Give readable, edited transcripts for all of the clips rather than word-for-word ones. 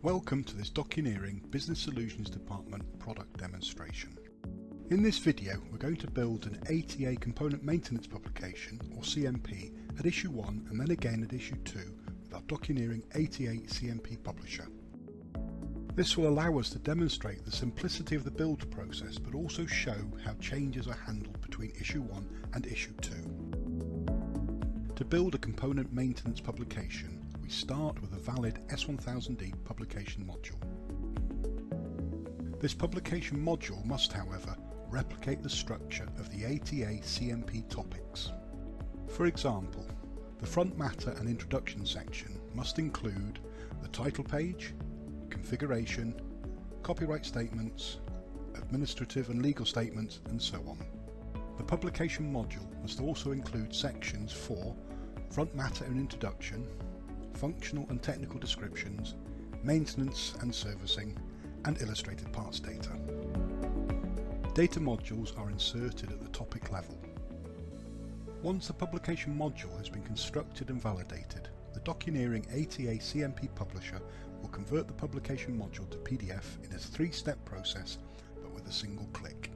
Welcome to this Docuneering Business Solutions Department product demonstration. In this video we're going to build an ATA Component Maintenance Publication or CMP at issue 1 and then again at issue 2 with our Docuneering ATA CMP publisher. This will allow us to demonstrate the simplicity of the build process but also show how changes are handled between issue 1 and issue 2. To build a component maintenance publication, we start with a valid S1000D Publication Module. This publication module must, however, replicate the structure of the ATA CMP Topics. For example, the front matter and introduction section must include the title page, configuration, copyright statements, administrative and legal statements, and so on. The publication module must also include sections for front matter and introduction, functional and technical descriptions, maintenance and servicing, and illustrated parts data. Data modules are inserted at the topic level. Once the publication module has been constructed and validated, the Docuneering ATA CMP publisher will convert the publication module to PDF in a 3-step process, but with a single click.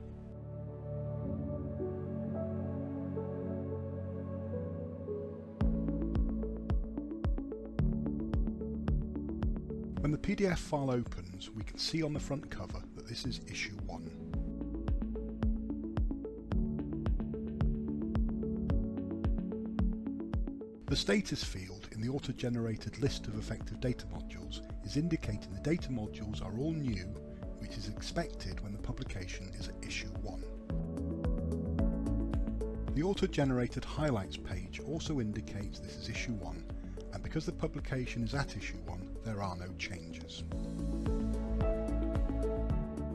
When the PDF file opens, we can see on the front cover that this is issue 1. The status field in the auto-generated list of effective data modules is indicating the data modules are all new, which is expected when the publication is at issue 1. The auto-generated highlights page also indicates this is issue 1, and because the publication is at issue 1, there are no changes.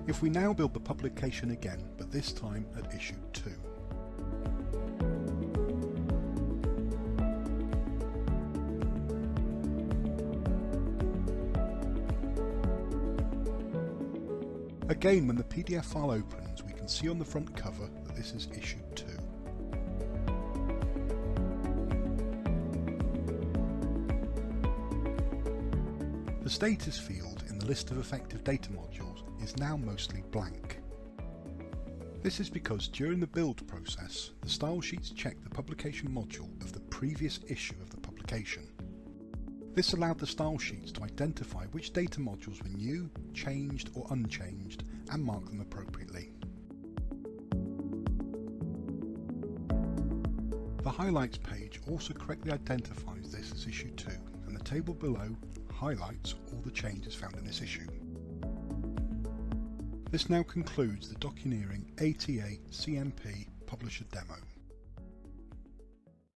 If we now build the publication again, but this time at issue 2. Again, when the PDF file opens, we can see on the front cover that this is issue 2. The status field in the list of effective data modules is now mostly blank. This is because during the build process, the style sheets check the publication module of the previous issue of the publication. This allowed the style sheets to identify which data modules were new, changed or unchanged and mark them appropriately. The highlights page also correctly identifies this as issue 2, and the table below highlights all the changes found in this issue. This now concludes the Docuneering ATA CMP Publisher Demo.